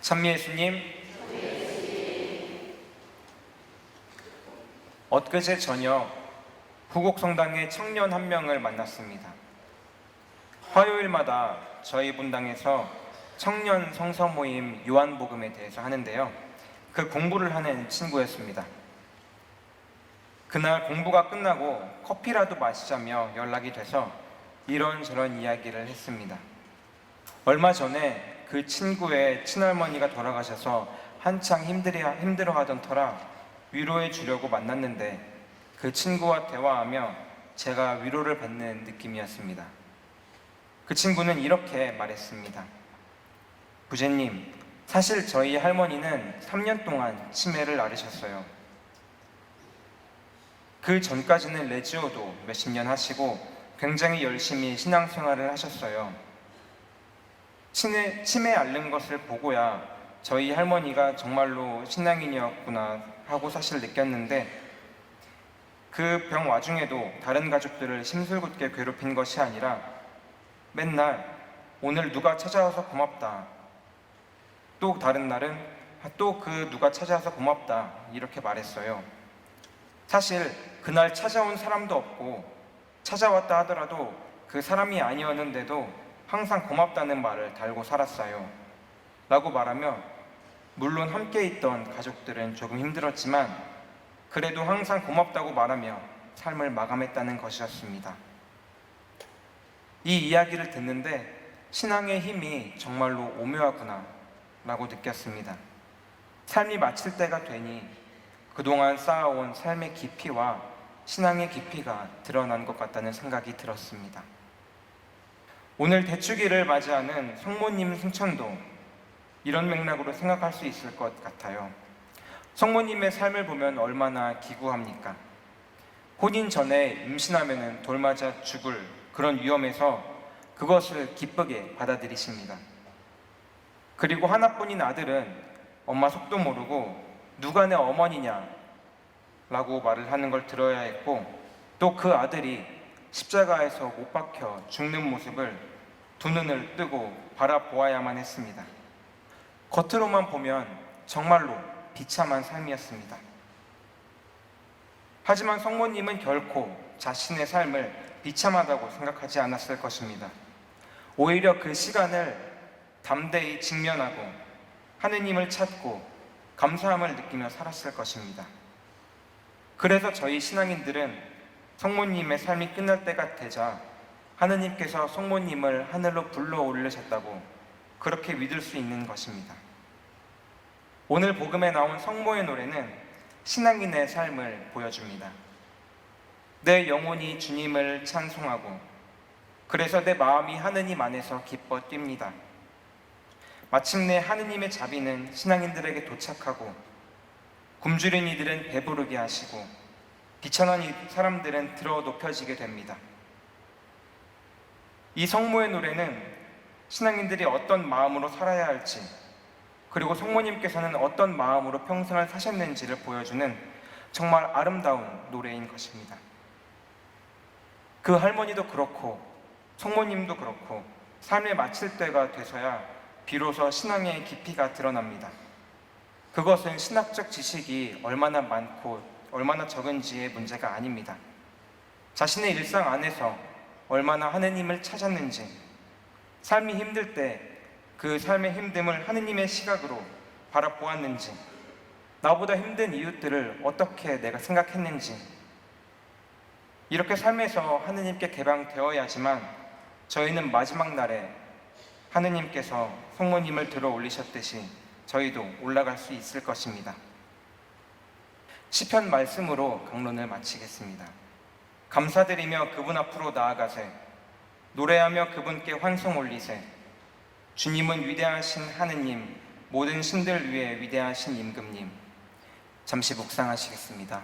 찬미 예수님, 엊그제 저녁 후곡성당의 청년 한 명을 만났습니다. 화요일마다 저희 분당에서 청년 성서 모임 요한복음에 대해서 하는데요. 그 공부를 하는 친구였습니다. 그날 공부가 끝나고 커피라도 마시자며 연락이 돼서 이런저런 이야기를 했습니다. 얼마 전에 그 친구의 친할머니가 돌아가셔서 한창 힘들어하던 터라 위로해 주려고 만났는데 그 친구와 대화하며 제가 위로를 받는 느낌이었습니다. 그 친구는 이렇게 말했습니다. 부제님, 사실 저희 할머니는 3년 동안 치매를 앓으셨어요. 그 전까지는 레지오도 몇십 년 하시고 굉장히 열심히 신앙생활을 하셨어요. 치매 앓는 것을 보고야 저희 할머니가 정말로 신앙인이었구나 하고 사실 느꼈는데 그 병 와중에도 다른 가족들을 심술궂게 괴롭힌 것이 아니라 맨날 오늘 누가 찾아와서 고맙다, 또 다른 날은 또 그 누가 찾아와서 고맙다 이렇게 말했어요. 사실 그날 찾아온 사람도 없고 찾아왔다 하더라도 그 사람이 아니었는데도 항상 고맙다는 말을 달고 살았어요 라고 말하며 물론 함께 있던 가족들은 조금 힘들었지만 그래도 항상 고맙다고 말하며 삶을 마감했다는 것이었습니다. 이 이야기를 듣는데 신앙의 힘이 정말로 오묘하구나 라고 느꼈습니다. 삶이 마칠 때가 되니 그동안 쌓아온 삶의 깊이와 신앙의 깊이가 드러난 것 같다는 생각이 들었습니다. 오늘 대축일을 맞이하는 성모님 승천도 이런 맥락으로 생각할 수 있을 것 같아요. 성모님의 삶을 보면 얼마나 기구합니까? 혼인 전에 임신하면 돌 맞아 죽을 그런 위험에서 그것을 기쁘게 받아들이십니다. 그리고 하나뿐인 아들은 엄마 속도 모르고 누가 내 어머니냐 라고 말을 하는 걸 들어야 했고 또 그 아들이 십자가에서 못 박혀 죽는 모습을 두 눈을 뜨고 바라보아야만 했습니다. 겉으로만 보면 정말로 비참한 삶이었습니다. 하지만 성모님은 결코 자신의 삶을 비참하다고 생각하지 않았을 것입니다. 오히려 그 시간을 담대히 직면하고 하느님을 찾고 감사함을 느끼며 살았을 것입니다. 그래서 저희 신앙인들은 성모님의 삶이 끝날 때가 되자 하느님께서 성모님을 하늘로 불러 올리셨다고 그렇게 믿을 수 있는 것입니다. 오늘 복음에 나온 성모의 노래는 신앙인의 삶을 보여줍니다. 내 영혼이 주님을 찬송하고 그래서 내 마음이 하느님 안에서 기뻐 뜁니다. 마침내 하느님의 자비는 신앙인들에게 도착하고 굶주린 이들은 배부르게 하시고 비천한 사람들은 들어 높여지게 됩니다. 이 성모의 노래는 신앙인들이 어떤 마음으로 살아야 할지 그리고 성모님께서는 어떤 마음으로 평생을 사셨는지를 보여주는 정말 아름다운 노래인 것입니다. 그 할머니도 그렇고 성모님도 그렇고 삶을 마칠 때가 돼서야 비로소 신앙의 깊이가 드러납니다. 그것은 신학적 지식이 얼마나 많고 얼마나 적은지의 문제가 아닙니다. 자신의 일상 안에서 얼마나 하느님을 찾았는지, 삶이 힘들 때 그 삶의 힘듦을 하느님의 시각으로 바라보았는지, 나보다 힘든 이웃들을 어떻게 내가 생각했는지, 이렇게 삶에서 하느님께 개방되어야지만 저희는 마지막 날에 하느님께서 성모님을 들어 올리셨듯이 저희도 올라갈 수 있을 것입니다. 시편 말씀으로 강론을 마치겠습니다. 감사드리며 그분 앞으로 나아가세, 노래하며 그분께 환송 올리세. 주님은 위대하신 하느님, 모든 신들 위에 위대하신 임금님. 잠시 묵상하시겠습니다.